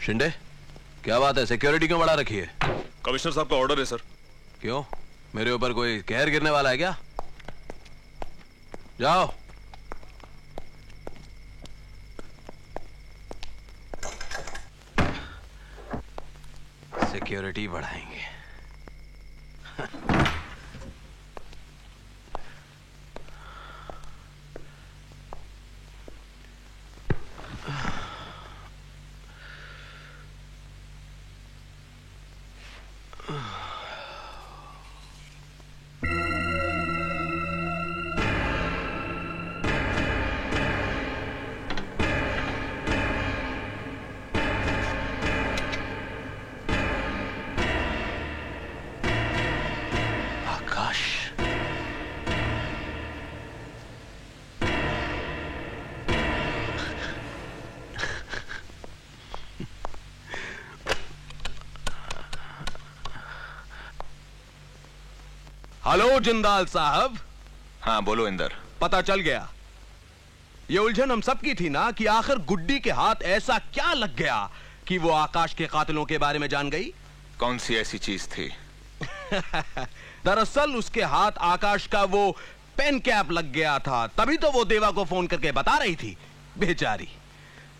शिंदे, क्या बात है? सिक्योरिटी क्यों बढ़ा रखी है? कमिश्नर साहब का ऑर्डर है सर। क्यों? मेरे ऊपर कोई कहर गिरने वाला है क्या? जाओ। सिक्योरिटी बढ़ाएंगे। हेलो जिंदाल साहब। हाँ बोलो इंदर। पता चल गया। ये उलझन हम सब की थी ना कि आखिर गुड्डी के हाथ ऐसा क्या लग गया कि वो आकाश के कातिलों के बारे में जान गई। कौन सी ऐसी चीज थी? दरअसल उसके हाथ आकाश का वो पेन कैप लग गया था, तभी तो वो देवा को फोन करके बता रही थी। बेचारी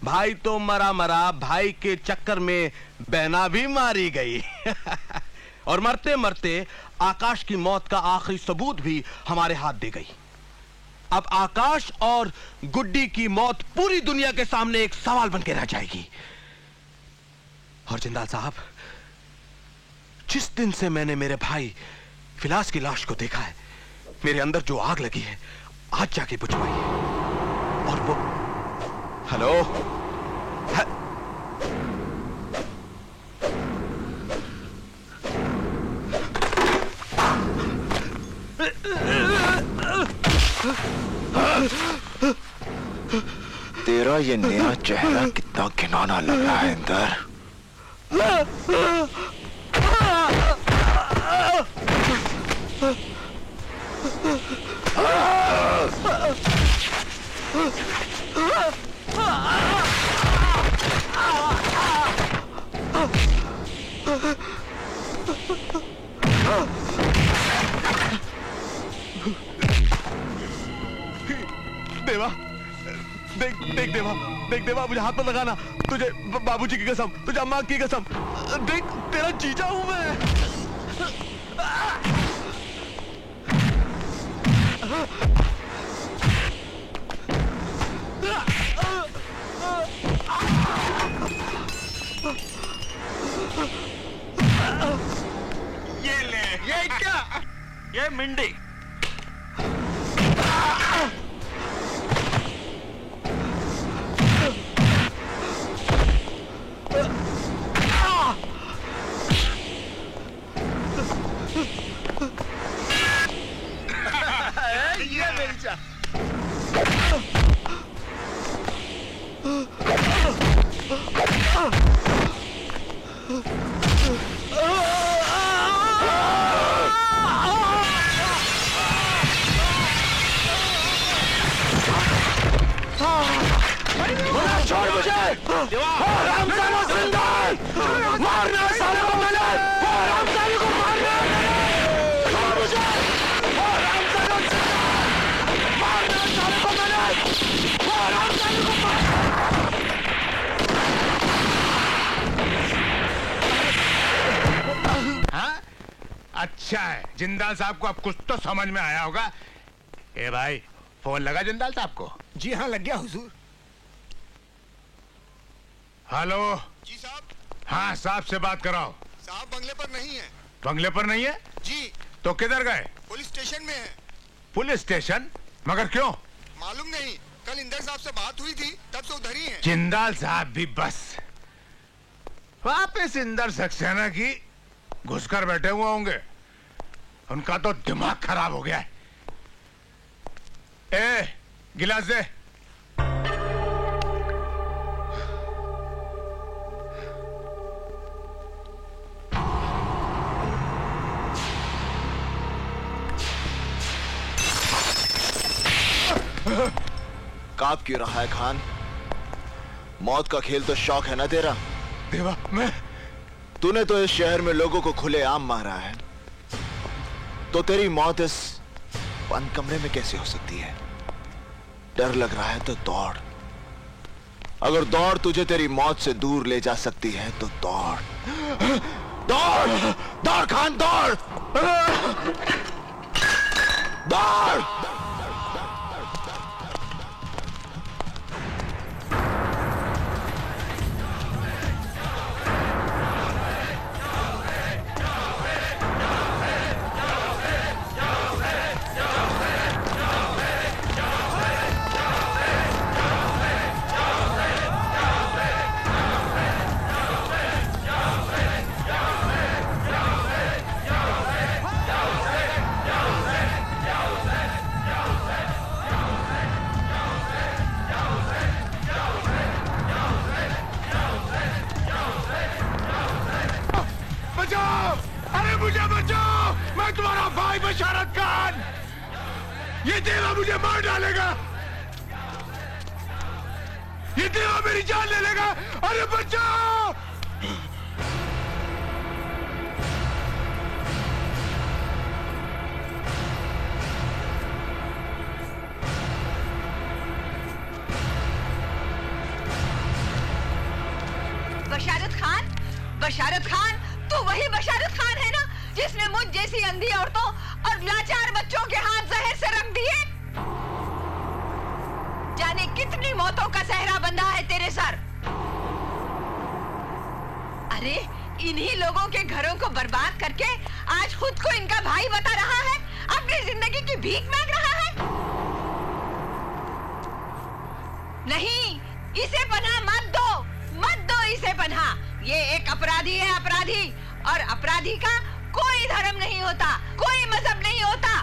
भाई तो मरा मरा, भाई के चक्कर में बहना भी मारी गई। और मरते मरते आकाश की मौत का आखिरी सबूत भी हमारे हाथ दे गई। अब आकाश और गुड्डी की मौत पूरी दुनिया के सामने एक सवाल बन के रह जाएगी। और जिंदाल साहब, जिस दिन से मैंने मेरे भाई फिलास की लाश को देखा है, मेरे अंदर जो आग लगी है आज जाके बुझवाई है। और वो हेलो तेरा ये नया चेहरा कितना घिनौना लग रहा है इंदर। देवा, देख देवा, मुझे हाथ मत लगाना। तुझे बाबूजी की कसम, तुझे अम्मा की कसम, देख तेरा जीजा हूं मैं। ये ले। ये क्या? ये मिंडी। ये मिर्चा। छोड़ मुझे। रामजानो जिंदा है। मारना साले को मैंने। रामजानो को मारना। छोड़ मुझे। रामजानो जिंदा है। मारना साले को मैंने। रामजानो को मारना। हाँ? अच्छा है, जिंदाल साहब को अब कुछ तो समझ में आया होगा। ए भाई, फोन लगा जिंदाल साहब को? जी हाँ, लग गया हुजूर। हेलो जी साहब। हाँ, साहब से बात कराओ। साहब बंगले पर नहीं है। बंगले पर नहीं है? जी। तो किधर गए? पुलिस स्टेशन में है। Police station? मगर क्यों? मालूम नहीं, कल इंदर साहब से बात हुई थी, तब से उधर ही है। जिंदाल साहब भी बस वापस इंदर सक्सेना की घुसकर बैठे हुए होंगे। उनका तो दिमाग खराब हो गया है। ए, गिलास दे। कांप क्यों रहा है खान? मौत का खेल तो शौक है ना तेरा? देवा, मैं तूने तो इस शहर में लोगों को खुलेआम मारा है, तो तेरी मौत इस बंद कमरे में कैसे हो सकती है? डर लग रहा है तो दौड़। अगर दौड़ तुझे तेरी मौत से दूर ले जा सकती है तो दौड़। दौड़ दौड़ खान, दौड़ दौड़। मुझे बचाओ, मैं तुम्हारा भाई बशारत खान। ये देवा मुझे मार डालेगा, ये देवा मेरी जान ले लेगा। अरे बचाओ। बशारत खान, तू वही बशारत खान है ना जिसने मुझ जैसी अंधी औरतों और लाचार बच्चों के हाथ जहर से रख दिए? जाने कितनी मौतों का सहरा बंधा है तेरे सर। अरे इन्हीं लोगों के घरों को बर्बाद करके आज खुद को इनका भाई बता रहा है, अपनी जिंदगी की भीख मांग रहा है। नहीं, इसे पनाह मत दो इसे पनाह। ये एक अपराधी है, अपराधी। और अपराधी का कोई धर्म नहीं होता, कोई मजहब नहीं होता।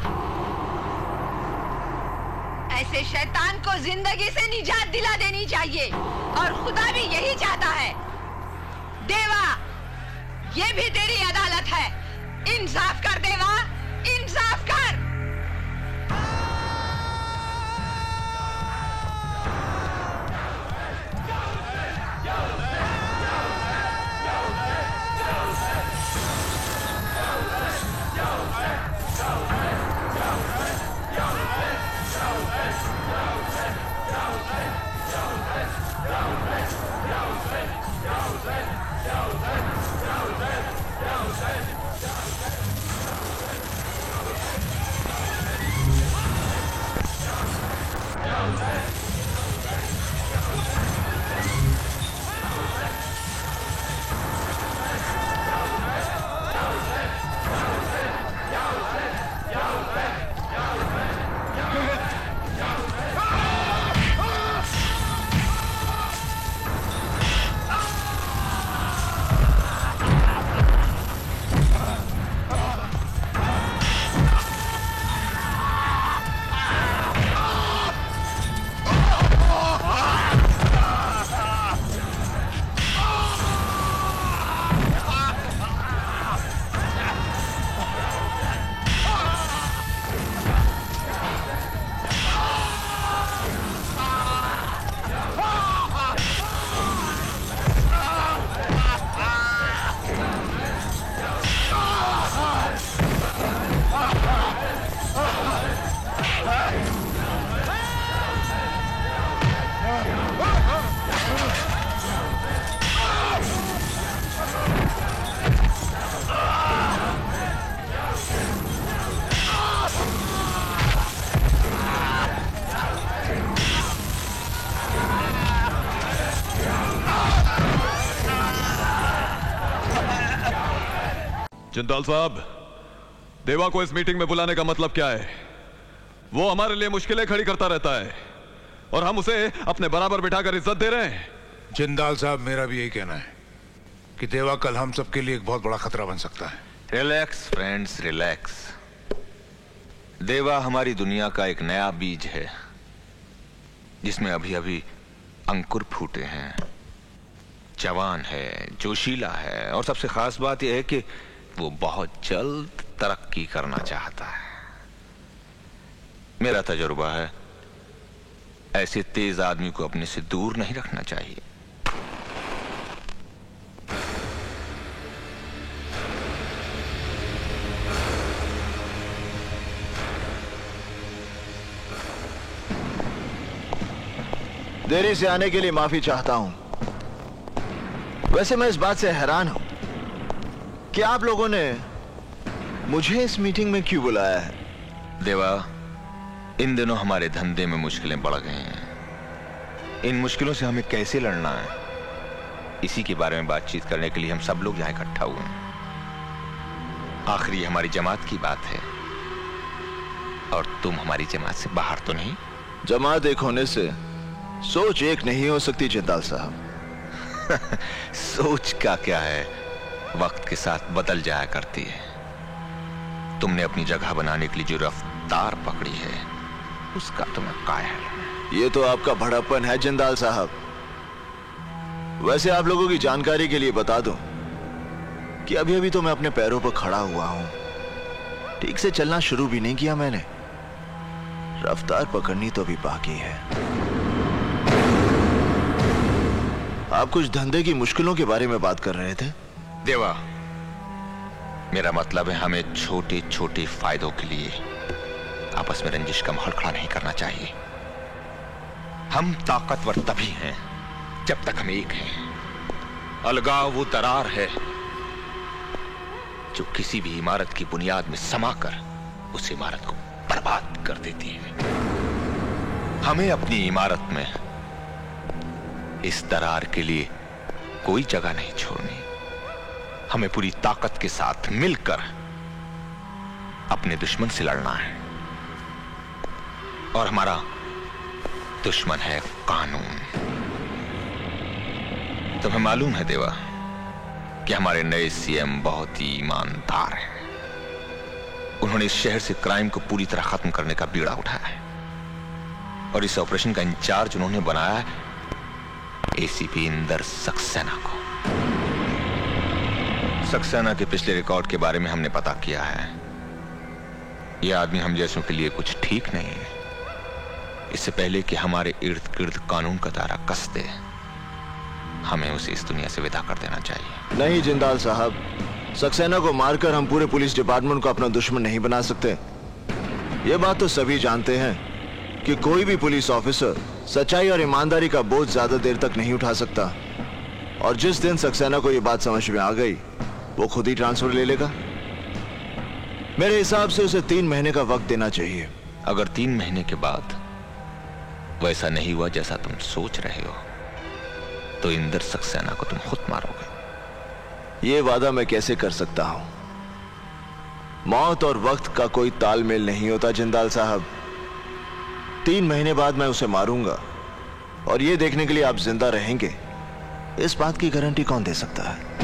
ऐसे शैतान को जिंदगी से निजात दिला देनी चाहिए, और खुदा भी यही चाहता है। देवा, ये भी तेरी अदालत है। इंसाफ कर देवा, इंसाफ कर। जिंदाल साहब, देवा को इस मीटिंग में बुलाने का मतलब क्या है? वो हमारे लिए मुश्किलें खड़ी करता रहता है और हम उसे अपने बराबर बिठाकर इज्जत दे रहे हैं। जिंदाल साहब, मेरा भी यही कहना है कि देवा कल हम सबके लिए एक बहुत बड़ा खतरा बन सकता है। Relax friends, relax. देवा हमारी दुनिया का एक नया बीज है जिसमें अभी अभी अंकुर फूटे हैं। जवान है, जोशीला है, और सबसे खास बात यह है कि वो बहुत जल्द तरक्की करना चाहता है। मेरा तजुर्बा है, ऐसे तेज आदमी को अपने से दूर नहीं रखना चाहिए। देरी से आने के लिए माफी चाहता हूं। वैसे मैं इस बात से हैरान हूं कि आप लोगों ने मुझे इस मीटिंग में क्यों बुलाया है। देवा, इन दिनों हमारे धंधे में मुश्किलें बढ़ गई हैं। इन मुश्किलों से हमें कैसे लड़ना है, इसी के बारे में बातचीत करने के लिए हम सब लोग यहां इकट्ठा हुए हैं। आखिरी हमारी जमात की बात है, और तुम हमारी जमात से बाहर तो नहीं। जमात एक होने से सोच एक नहीं हो सकती जिंदाल साहब। सोच का क्या है, वक्त के साथ बदल जाया करती है। तुमने अपनी जगह बनाने के लिए जो रफ्तार पकड़ी है, उसका तुम्हें कायल। ये तो आपका भड़प्पन है जिंदाल साहब। वैसे आप लोगों की जानकारी के लिए बता दूं कि अभी अभी तो मैं अपने पैरों पर खड़ा हुआ हूं। ठीक से चलना शुरू भी नहीं किया मैंने, रफ्तार पकड़नी तो अभी बाकी है। आप कुछ धंधे की मुश्किलों के बारे में बात कर रहे थे। देवा, मेरा मतलब है हमें छोटे छोटे फायदों के लिए आपस में रंजिश का माहौल खड़ा नहीं करना चाहिए। हम ताकतवर तभी हैं जब तक हम एक हैं। अलगाव वो दरार है जो किसी भी इमारत की बुनियाद में समाकर उस इमारत को बर्बाद कर देती है। हमें अपनी इमारत में इस दरार के लिए कोई जगह नहीं छोड़नी। हमें पूरी ताकत के साथ मिलकर अपने दुश्मन से लड़ना है, और हमारा दुश्मन है कानून। तुम्हें मालूम है देवा कि हमारे नए सीएम बहुत ही ईमानदार हैं। उन्होंने इस शहर से क्राइम को पूरी तरह खत्म करने का बीड़ा उठाया है, और इस ऑपरेशन का इंचार्ज उन्होंने बनाया है एसीपी इंदर सक्सेना को। सक्सेना के पिछले रिकॉर्ड के बारे में हमने पता किया है। यह आदमी हम जैसों के लिए कुछ ठीक नहीं है। इससे पहले कि हमारे इर्द गिर्द कानून का दायरा कस दे, हमें उसे इस दुनिया से विदा कर देना चाहिए। नहीं जिंदाल साहब, सक्सेना को मारकर हम पूरे पुलिस डिपार्टमेंट को अपना दुश्मन नहीं बना सकते। ये बात तो सभी जानते हैं कि कोई भी पुलिस ऑफिसर सच्चाई और ईमानदारी का बोझ ज्यादा देर तक नहीं उठा सकता, और जिस दिन सक्सेना को ये बात समझ में आ गई, वो खुद ही ट्रांसफर ले लेगा। मेरे हिसाब से उसे 3 महीने का वक्त देना चाहिए। अगर 3 महीने के बाद वैसा नहीं हुआ जैसा तुम सोच रहे हो, तो इंदर सक्सेना को तुम खुद मारोगे। ये वादा मैं कैसे कर सकता हूं? मौत और वक्त का कोई तालमेल नहीं होता जिंदाल साहब। 3 महीने बाद मैं उसे मारूंगा, और ये देखने के लिए आप जिंदा रहेंगे, इस बात की गारंटी कौन दे सकता है?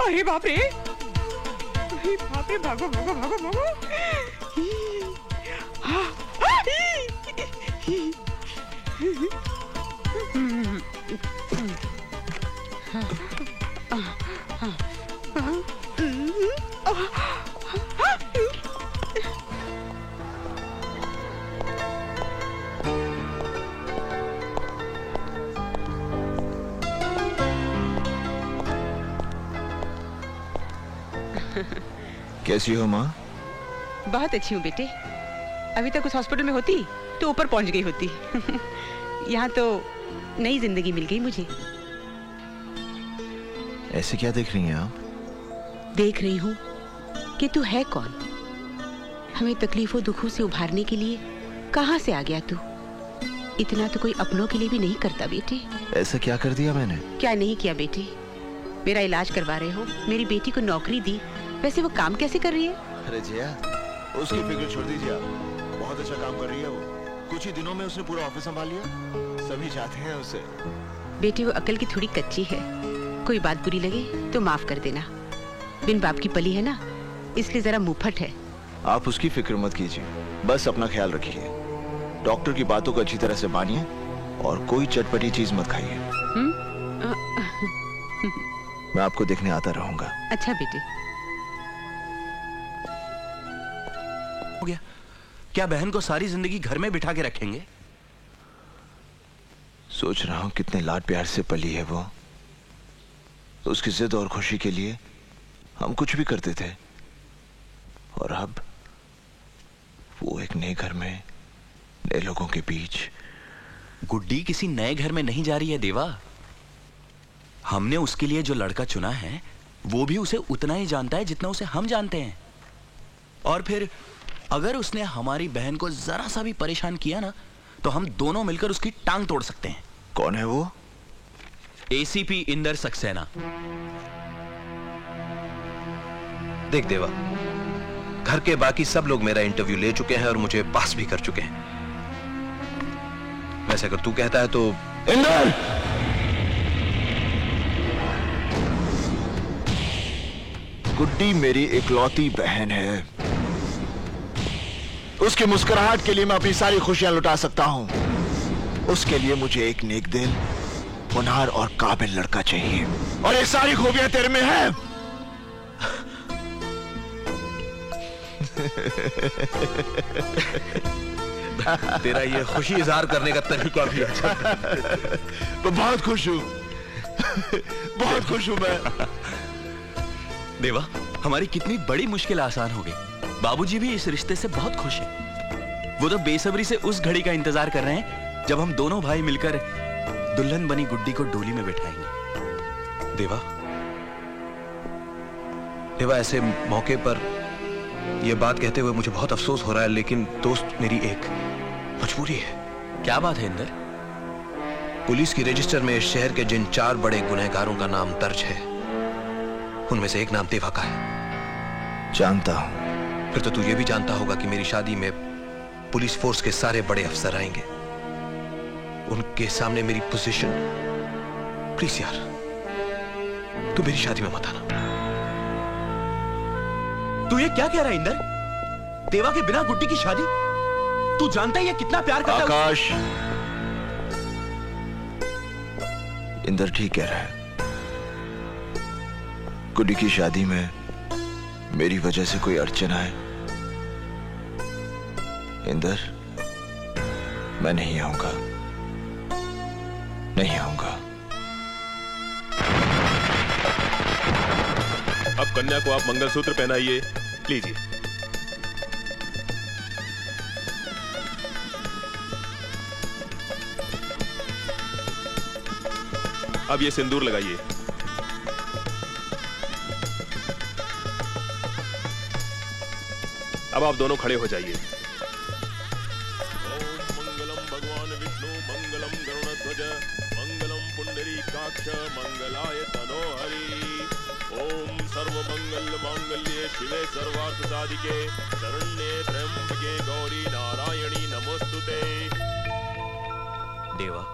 अरे बाप रे, अरे बाप रे, भागो भागो भागो भागो। कैसी हो माँ? बहुत अच्छी हूँ बेटे। अभी तक उस हॉस्पिटल में होती तो ऊपर पहुंच गई होती। यहाँ तो नई जिंदगी मिल गई मुझे। ऐसे क्या देख रही हैं आप? देख रही हूँ कि तू है कौन। हमें तकलीफों दुखों से उभारने के लिए कहाँ से आ गया तू? इतना तो कोई अपनों के लिए भी नहीं करता बेटे। ऐसा क्या कर दिया मैंने? क्या नहीं किया बेटे? मेरा इलाज करवा रहे हो, मेरी बेटी को नौकरी दी, वैसे वो काम कैसे कर रही है? अरे जिया, उसकी फिक्र छोड़ दीजिए आप। बहुत अच्छा काम कर रही है वो। कुछ ही दिनों में उसने पूरा ऑफिस संभाल लिया। सभी चाहते हैं उसे। बेटी वो अकल की थोड़ी कच्ची है। कोई बात बुरी लगे तो माफ कर देना। बिन बाप की पली है ना, इसलिए जरा मुंहफट है। आप उसकी फिक्र मत कीजिए, बस अपना ख्याल रखिए। डॉक्टर की बातों को अच्छी तरह से मानिए और कोई चटपटी चीज मत खाइए। मैं आपको देखने आता रहूंगा। अच्छा बेटे। हो गया? क्या बहन को सारी जिंदगी घर में बिठा के रखेंगे? सोच रहा हूं कितने लाड प्यार से पली है वो। उसकी जिद और खुशी के लिए हम कुछ भी करते थे, और अब वो एक नए घर में नए लोगों के बीच। गुड्डी किसी नए घर में नहीं जा रही है देवा। हमने उसके लिए जो लड़का चुना है वो भी उसे उतना ही जानता है जितना उसे हम जानते हैं। और फिर अगर उसने हमारी बहन को जरा सा भी परेशान किया ना, तो हम दोनों मिलकर उसकी टांग तोड़ सकते हैं। कौन है वो? एसीपी इंदर सक्सेना। देख देवा, घर के बाकी सब लोग मेरा इंटरव्यू ले चुके हैं और मुझे पास भी कर चुके हैं। वैसे अगर तू कहता है तो। इंदर! गुड्डी मेरी इकलौती बहन है। उसकी मुस्कुराहट के लिए मैं अपनी सारी खुशियां लुटा सकता हूं। उसके लिए मुझे एक नेक दिल, होनहार और काबिल लड़का चाहिए, और ये सारी खूबियां तेरे में है। तेरा ये खुशी इजहार करने का तरीका भी अच्छा। मैं बहुत खुश हूं, बहुत खुश हूं मैं। देवा, हमारी कितनी बड़ी मुश्किल आसान हो गई। बाबूजी भी इस रिश्ते से बहुत खुश हैं। वो तो बेसब्री से उस घड़ी का इंतजार कर रहे हैं जब हम दोनों भाई मिलकर दुल्हन बनी गुड्डी को डोली में बैठाएंगे। देवा, देवा, ऐसे मौके पर यह बात कहते हुए मुझे बहुत अफसोस हो रहा है, लेकिन दोस्त मेरी एक मजबूरी है। क्या बात है इंदर? पुलिस की रजिस्टर में इस शहर के जिन 4 बड़े गुनहगारों का नाम दर्ज है, उनमें से एक नाम देवा का है। जानता हूं। फिर तो तू ये भी जानता होगा कि मेरी शादी में पुलिस फोर्स के सारे बड़े अफसर आएंगे। उनके सामने मेरी पोजीशन, प्लीज यार, तू मेरी शादी में मत आना। तू ये क्या कह रहा है इंदर? देवा के बिना गुड्डी की शादी? तू जानता है ये कितना प्यार करता है? आकाश, इंदर ठीक कह रहा है। गुड्डी की शादी में मेरी वजह से कोई अड़चन आए, इंदर, मैं नहीं आऊंगा, नहीं आऊंगा। अब कन्या को आप मंगलसूत्र पहनाइए, लीजिए। अब ये सिंदूर लगाइए। अब आप दोनों खड़े हो जाइए। मंगलम भगवान विष्णु, मंगलम गरुड़ध्वज, मंगलम पुंडरीकाक्ष, मंगलाय तनोहरि। ओम सर्वमंगल मांगल्ये शिवे सर्वार्थ साधिके, शरण्ये त्र्यंबके गौरी नारायणी नमोस्तुते। देवा,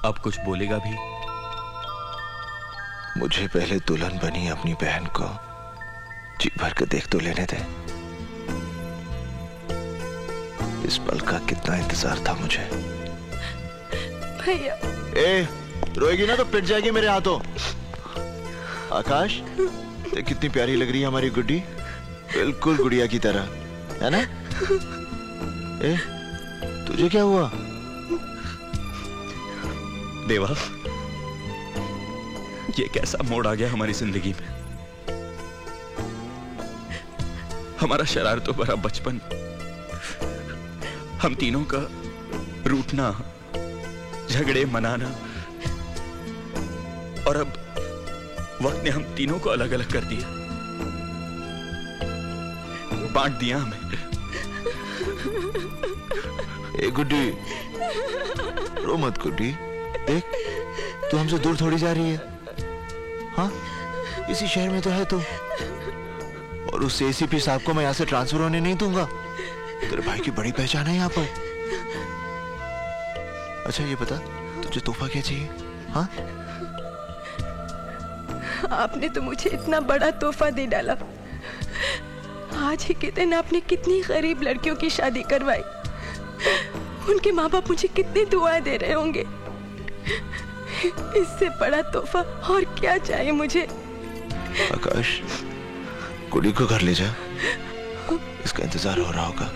अब कुछ बोलेगा भी? मुझे पहले दुल्हन बनी अपनी बहन को जी भर के देख तो लेने दे। इस पल का कितना इंतजार था मुझे। भैया, ए, रोएगी ना तो पिट जाएगी मेरे हाथों। आकाश, देख कितनी प्यारी लग रही है हमारी गुड्डी, बिल्कुल गुड़िया की तरह, है ना? ए, तुझे क्या हुआ? देवा, ये कैसा मोड़ आ गया हमारी जिंदगी में। हमारा शरारतों भरा बचपन, हम तीनों का रूठना, झगड़े मनाना, और अब वक्त ने हम तीनों को अलग अलग कर दिया, बांट दिया हमें। ए गुड्डी, रो मत गुड्डी, देख तू हमसे दूर थोड़ी जा रही है। हाँ, इसी शहर में तो है तू, और उस एसीपी साहब को मैं यहाँ से ट्रांसफर होने नहीं दूंगा। तेरे भाई की बड़ी पहचान है यहाँ पर। अच्छा ये बता, तुझे तोहफा क्या चाहिए? हाँ, आपने तो मुझे इतना बड़ा तोहफा दे डाला। आज ही के दिन आपने कितनी गरीब लड़कियों की शादी करवाई। उनके माँ बाप मुझे कितनी दुआएं दे रहे होंगे। इससे बड़ा तोहफा और क्या चाहिए मुझे? आकाश, गुड्डी को घर ले जा, इसका इंतजार हो रहा होगा।